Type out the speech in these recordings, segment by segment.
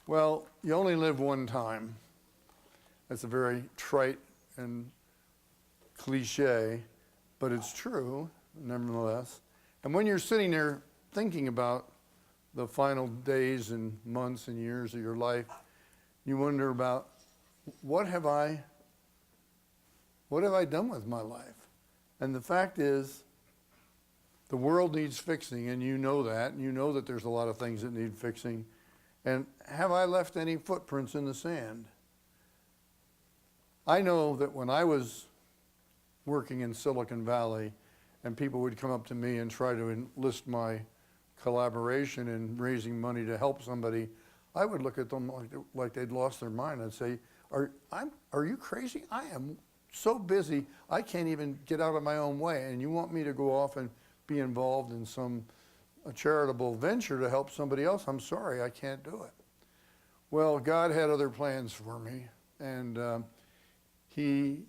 Well, you only live one time. That's a very trite and cliche, but it's true, nevertheless. And when you're sitting there thinking about the final days and months and years of your life, you wonder about what have I done with my life? And the fact is, the world needs fixing, and you know that. And you know that there's a lot of things that need fixing. And have I left any footprints in the sand? I know that when I was working in Silicon Valley and people would come up to me and try to enlist my collaboration in raising money to help somebody, I would look at them like they'd lost their mind. I'd say, are you crazy? I am so busy, I can't even get out of my own way. And you want me to go off and be involved in some charitable venture to help somebody else? I'm sorry, I can't do it. Well, God had other plans for me, and He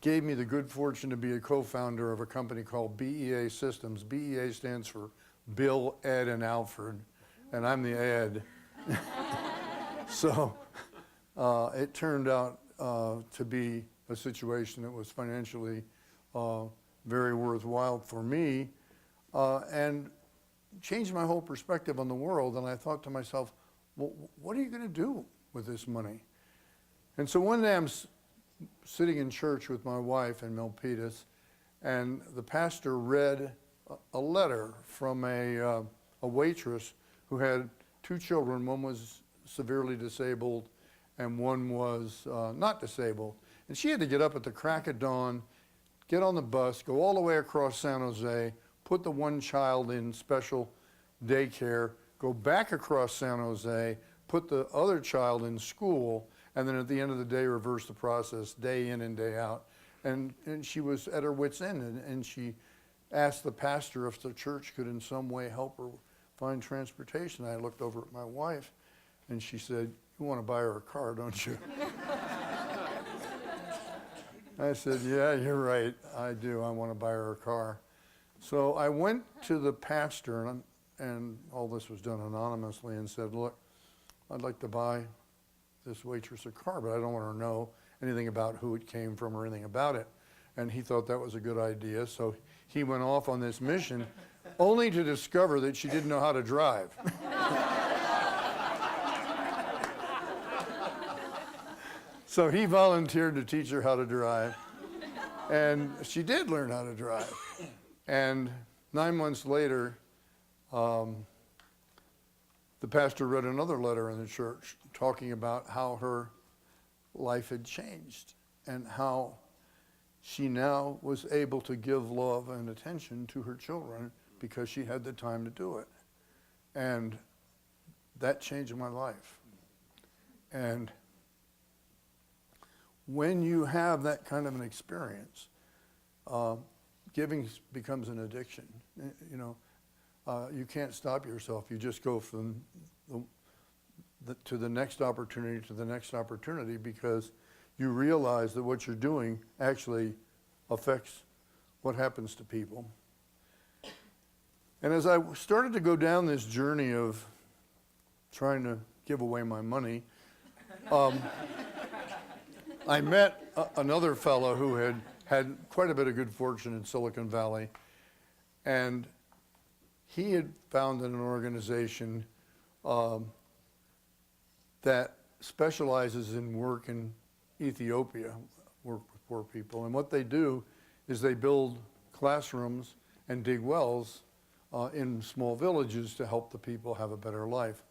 gave me the good fortune to be a co-founder of a company called BEA Systems. BEA stands for Bill, Ed, and Alfred, and I'm the Ed. So it turned out to be a situation that was financially very worthwhile for me, and changed my whole perspective on the world. And I thought to myself, well, what are you going to do with this money? And so one day I'm sitting in church with my wife in Milpitas, and the pastor read a letter from a waitress who had two children. One was severely disabled and one was not disabled. And she had to get up at the crack of dawn, get on the bus, go all the way across San Jose, put the one child in special daycare, go back across San Jose, put the other child in school, and then at the end of the day reverse the process day in and day out. And she was at her wit's end, and she asked the pastor if the church could in some way help her find transportation. I looked over at my wife, and she said, "You want to buy her a car, don't you?" I said, "Yeah, you're right, I do. I want to buy her a car." So I went to the pastor, and all this was done anonymously, and said, "Look, I'd like to buy this waitress a car, but I don't want her to know anything about who it came from or anything about it." And he thought that was a good idea, so he went off on this mission, only to discover that she didn't know how to drive. So he volunteered to teach her how to drive, and she did learn how to drive. And 9 months later, the pastor read another letter in the church talking about how her life had changed and how she now was able to give love and attention to her children because she had the time to do it. And that changed my life. And when you have that kind of an experience, giving becomes an addiction. You know, you can't stop yourself. You just go from to the next opportunity to the next opportunity, because you realize that what you're doing actually affects what happens to people. And as I started to go down this journey of trying to give away my money, I met another fellow who had quite a bit of good fortune in Silicon Valley, and he had founded an organization that specializes in work in Ethiopia, work with poor people. And what they do is they build classrooms and dig wells in small villages to help the people have a better life.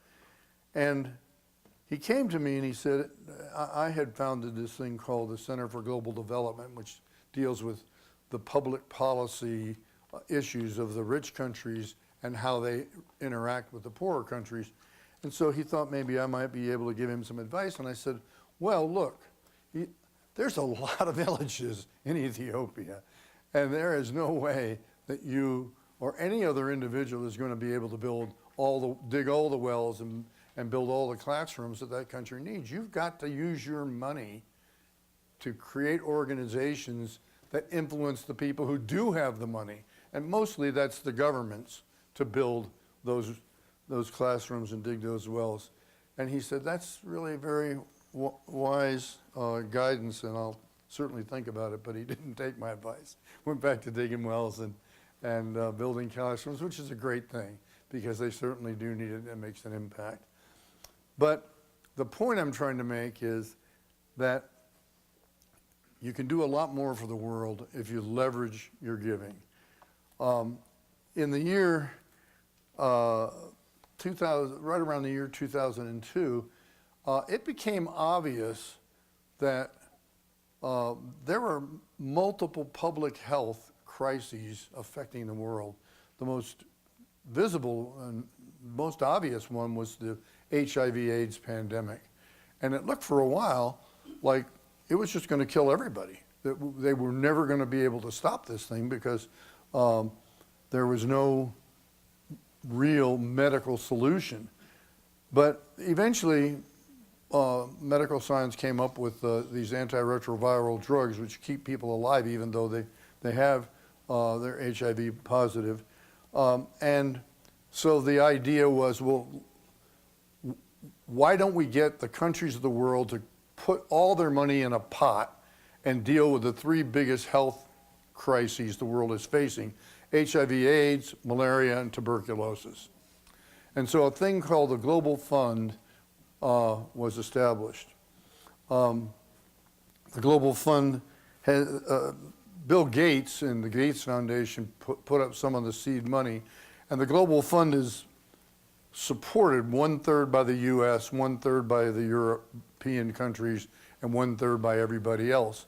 And he came to me and he said, I had founded this thing called the Center for Global Development, which deals with the public policy issues of the rich countries and how they interact with the poorer countries. And so he thought maybe I might be able to give him some advice. And I said, well, look, there's a lot of villages in Ethiopia, and there is no way that you or any other individual is going to be able to dig all the wells and build all the classrooms that that country needs. You've got to use your money to create organizations that influence the people who do have the money. And mostly that's the governments, to build those those classrooms and dig those wells. And he said, that's really very wise guidance, and I'll certainly think about it, but he didn't take my advice. Went back to digging wells and building classrooms, which is a great thing, because they certainly do need it, and it makes an impact. But the point I'm trying to make is that you can do a lot more for the world if you leverage your giving. In the year 2000, right around the year 2002, it became obvious that there were multiple public health crises affecting the world. The most visible and most obvious one was the HIV/AIDS pandemic. And it looked for a while like it was just going to kill everybody. That they were never going to be able to stop this thing because there was no real medical solution. But eventually, medical science came up with these antiretroviral drugs which keep people alive even though they have they're HIV positive. And so the idea was, well, why don't we get the countries of the world to put all their money in a pot and deal with the three biggest health crises the world is facing: HIV/AIDS, malaria, and tuberculosis. And so a thing called the Global Fund was established. The Global Fund has, Bill Gates and the Gates Foundation put up some of the seed money, and the Global Fund is supported 1/3 by the US, 1/3 by the European countries, and 1/3 by everybody else.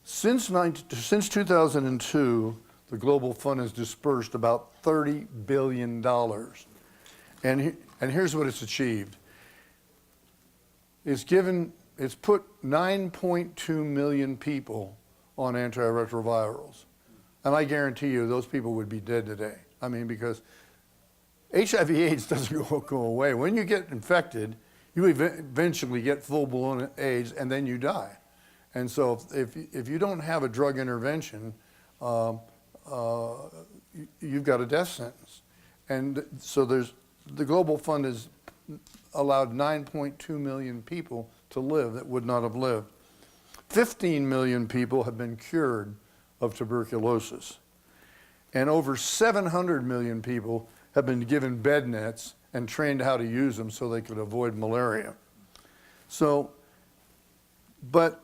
Since 2002, the Global Fund has dispersed about $30 billion. And here's what it's achieved. It's put 9.2 million people on antiretrovirals. And I guarantee you those people would be dead today. I mean, because HIV/AIDS doesn't go away. When you get infected, you eventually get full-blown AIDS and then you die. And so if you don't have a drug intervention, you've got a death sentence. And so the Global Fund has allowed 9.2 million people to live that would not have lived. 15 million people have been cured of tuberculosis. And over 700 million people have been given bed nets and trained how to use them so they could avoid malaria. So, but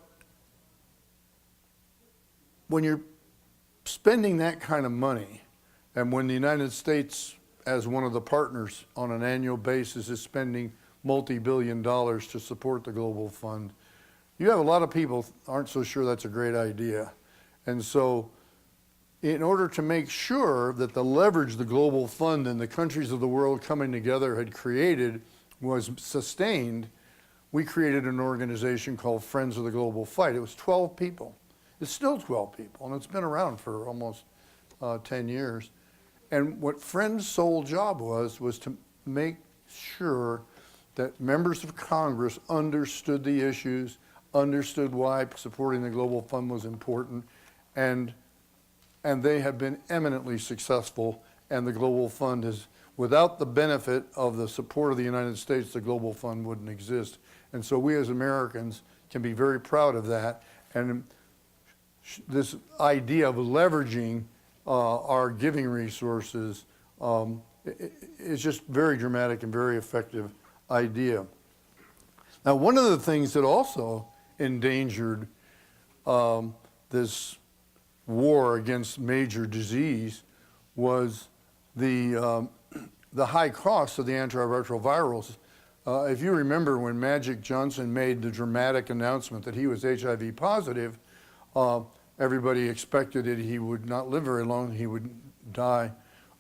when you're spending that kind of money, and when the United States, as one of the partners on an annual basis, is spending multi-billion dollars to support the Global Fund, you have a lot of people aren't so sure that's a great idea. And so in order to make sure that the leverage the Global Fund and the countries of the world coming together had created was sustained, we created an organization called Friends of the Global Fight. It was 12 people. It's still 12 people, and it's been around for almost 10 years. And what Friends' sole job was to make sure that members of Congress understood the issues, understood why supporting the Global Fund was important, and they have been eminently successful, and the Global Fund is, without the benefit of the support of the United States, the Global Fund wouldn't exist. And so we as Americans can be very proud of that. And this idea of leveraging our giving resources is just very dramatic and very effective idea. Now, one of the things that also endangered this war against major disease was the high cost of the antiretrovirals. If you remember when Magic Johnson made the dramatic announcement that he was HIV positive, everybody expected that he would not live very long, he would die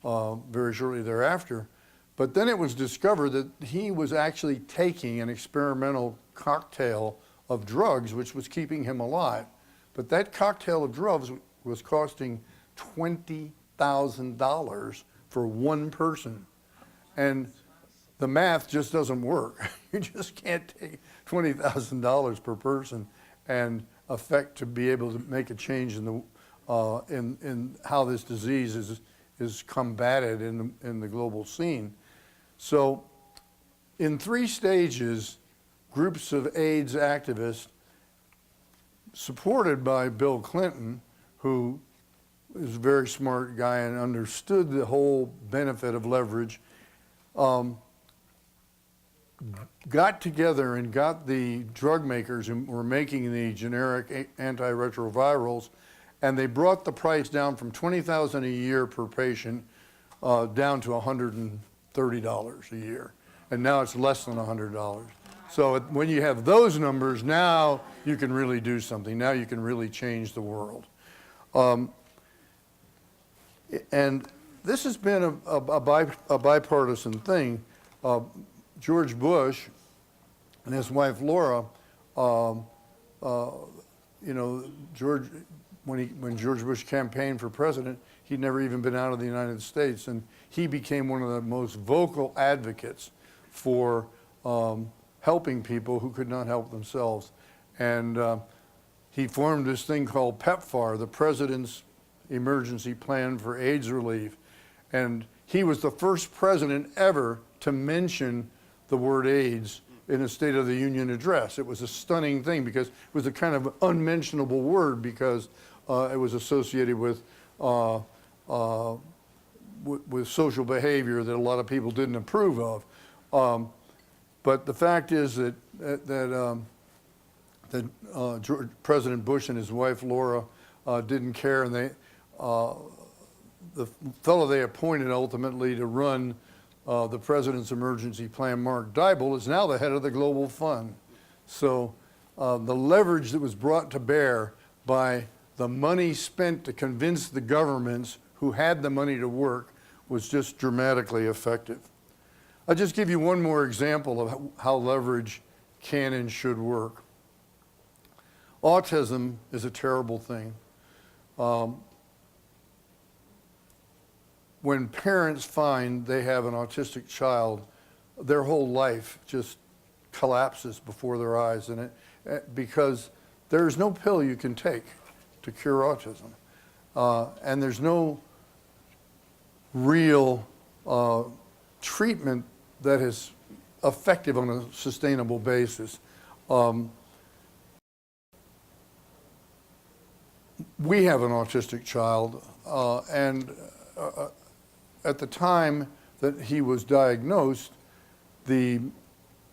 very shortly thereafter. But then it was discovered that he was actually taking an experimental cocktail of drugs which was keeping him alive. But that cocktail of drugs was costing $20,000 for one person. And the math just doesn't work. You just can't take $20,000 per person and to be able to make a change in how this disease is combated in the global scene. So in 3 stages, groups of AIDS activists supported by Bill Clinton, who is a very smart guy and understood the whole benefit of leverage, got together and got the drug makers who were making the generic antiretrovirals, and they brought the price down from $20,000 a year per patient down to $130 a year. And now it's less than $100. So when you have those numbers, now you can really do something. Now you can really change the world. And this has been a bipartisan thing. George Bush and his wife Laura, George, when George Bush campaigned for president, he'd never even been out of the United States, and he became one of the most vocal advocates for helping people who could not help themselves. And he formed this thing called PEPFAR, the President's Emergency Plan for AIDS Relief. And he was the first president ever to mention the word AIDS in a State of the Union address. It was a stunning thing because it was a kind of unmentionable word because it was associated with social behavior that a lot of people didn't approve of. But the fact is that President Bush and his wife Laura didn't care, and the fellow they appointed ultimately to run the President's Emergency Plan, Mark Dybul, is now the head of the Global Fund. So the leverage that was brought to bear by the money spent to convince the governments who had the money to work was just dramatically effective. I'll just give you one more example of how leverage can and should work. Autism is a terrible thing. When parents find they have an autistic child, their whole life just collapses before their eyes, and because there's no pill you can take to cure autism, and there's no real treatment that is effective on a sustainable basis. We have an autistic child, and at the time that he was diagnosed, the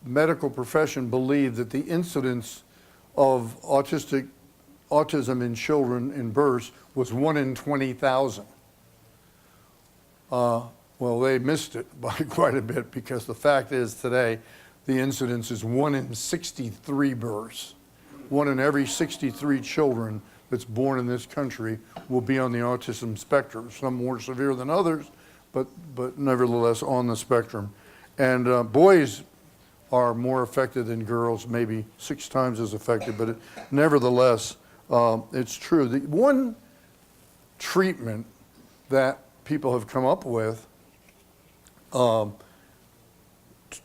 medical profession believed that the incidence of autism in children in births was 1 in 20,000. Well, they missed it by quite a bit, because the fact is today the incidence is 1 in 63 births. 1 in every 63 children that's born in this country will be on the autism spectrum, some more severe than others, but nevertheless on the spectrum. And boys are more affected than girls, maybe 6 times as affected, but nevertheless, it's true. The one treatment that people have come up with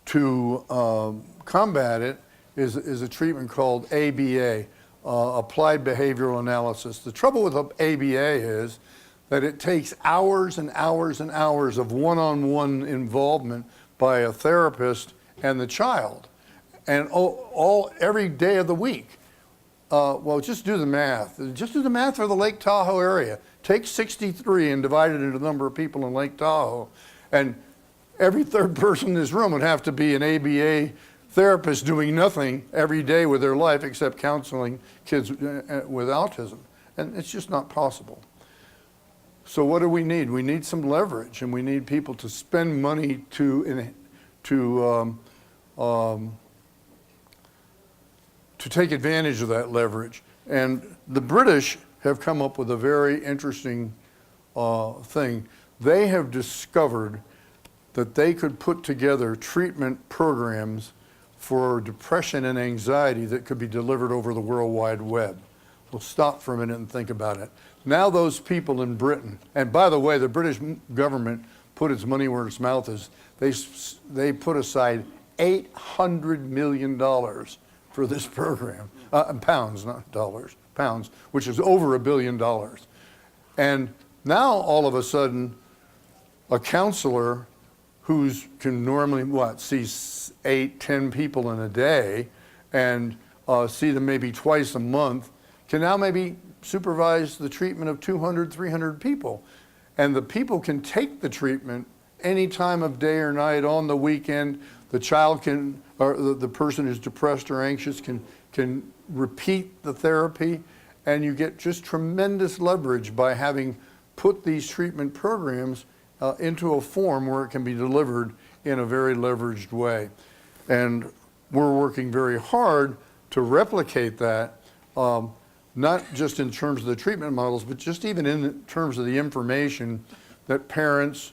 to combat it is a treatment called ABA, Applied Behavioral Analysis. The trouble with ABA is that it takes hours and hours and hours of one-on-one involvement by a therapist and the child, and every day of the week. Well, just do the math. Just do the math for the Lake Tahoe area. Take 63 and divide it into the number of people in Lake Tahoe, and every third person in this room would have to be an ABA therapist doing nothing every day with their life except counseling kids with autism. And it's just not possible. So what do we need? We need some leverage, and we need people to spend money to take advantage of that leverage. And the British have come up with a very interesting thing. They have discovered that they could put together treatment programs for depression and anxiety that could be delivered over the World Wide Web. We'll stop for a minute and think about it. Now those people in Britain, and by the way, the British government put its money where its mouth is. They put aside $800 million for this program, pounds, not dollars, pounds, which is over $1 billion. And now all of a sudden, a counselor who can normally, see 8, 10 people in a day and see them maybe twice a month, can now maybe supervise the treatment of 200, 300 people. And the people can take the treatment any time of day or night, on the weekend. The child can, or the person who's depressed or anxious can repeat the therapy, and you get just tremendous leverage by having put these treatment programs into a form where it can be delivered in a very leveraged way. And we're working very hard to replicate that, not just in terms of the treatment models, but just even in terms of the information that parents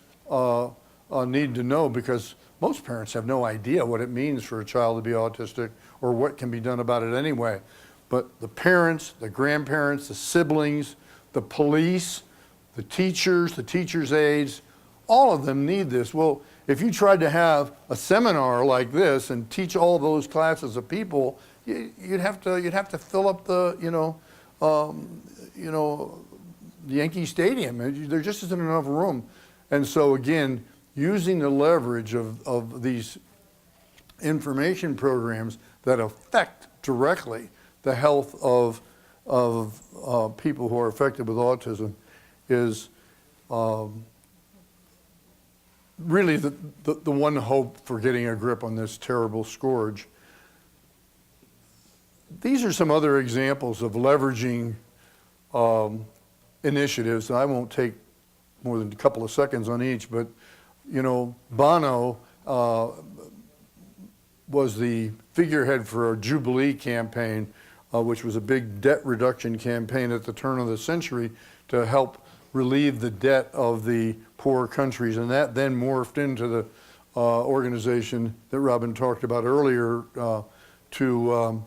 need to know, because most parents have no idea what it means for a child to be autistic or what can be done about it anyway. But the parents, the grandparents, the siblings, the police, the teachers' aides, all of them need this. Well, if you tried to have a seminar like this and teach all those classes of people, you'd have to fill up the Yankee Stadium. There just isn't enough room. And so again, using the leverage of these information programs that affect directly the health of people who are affected with autism is really the one hope for getting a grip on this terrible scourge. These are some other examples of leveraging initiatives. I won't take more than a couple of seconds on each, but Bono was the figurehead for our Jubilee campaign, which was a big debt reduction campaign at the turn of the century to help relieve the debt of the poor countries. And that then morphed into the organization that Robin talked about earlier to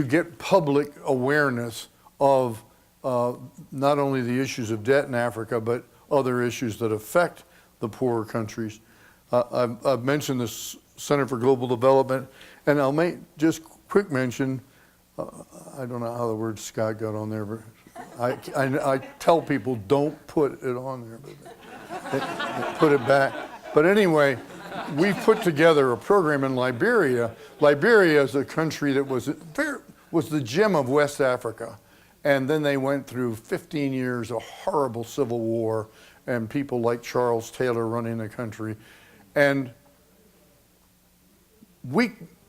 get public awareness of not only the issues of debt in Africa, but other issues that affect the poorer countries. I've mentioned this Center for Global Development, and I'll make just quick mention, I don't know how the word Scott got on there, but I tell people don't put it on there, but put it back. But anyway, we put together a program in Liberia. Liberia is a country that was the gem of West Africa. And then they went through 15 years of horrible civil war and people like Charles Taylor running the country. And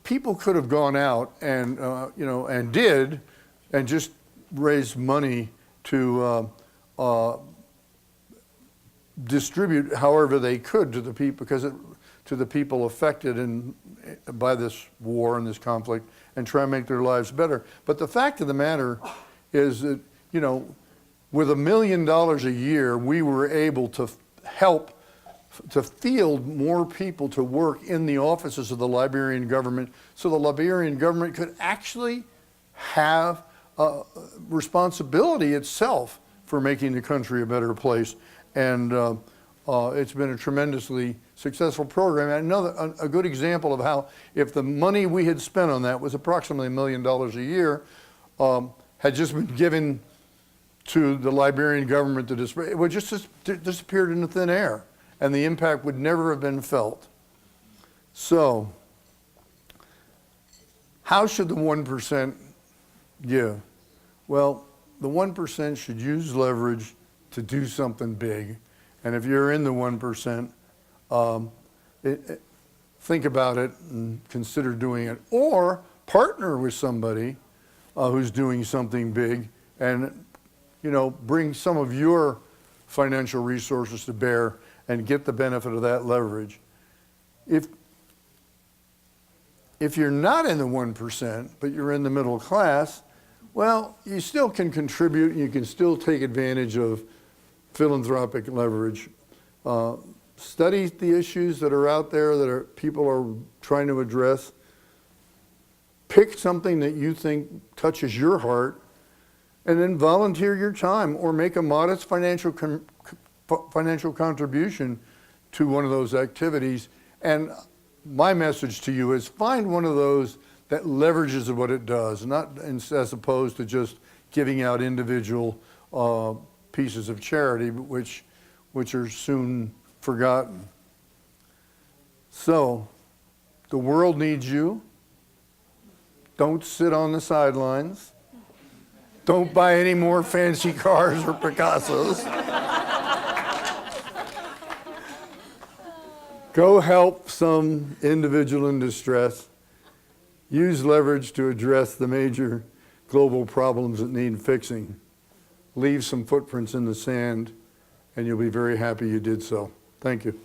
people could have gone out and, and did, and just raised money to distribute however they could to the people, to the people affected by this war and this conflict, and try and make their lives better. But the fact of the matter is that, with $1 million a year, we were able to help to field more people to work in the offices of the Liberian government, so the Liberian government could actually have responsibility itself for making the country a better place. And it's been a tremendously successful program. And a good example of how, if the money we had spent on that was approximately $1 million a year, had just been given to the Liberian government to disappear, it would just disappeared into thin air, and the impact would never have been felt. So, how should the 1% give? Well, the 1% should use leverage to do something big, and if you're in the 1%, think about it and consider doing it, or partner with somebody who's doing something big, and bring some of your financial resources to bear and get the benefit of that leverage. If you're not in the 1%, but you're in the middle class, well, you still can contribute, and you can still take advantage of philanthropic leverage. Study the issues that are out there that people are trying to address. Pick something that you think touches your heart, and then volunteer your time or make a modest financial contribution to one of those activities. And my message to you is, find one of those that leverages what it does, as opposed to just giving out individual pieces of charity, which which are soon forgotten. So, the world needs you. Don't sit on the sidelines. Don't buy any more fancy cars or Picassos. Go help some individual in distress. Use leverage to address the major global problems that need fixing. Leave some footprints in the sand, and you'll be very happy you did so. Thank you.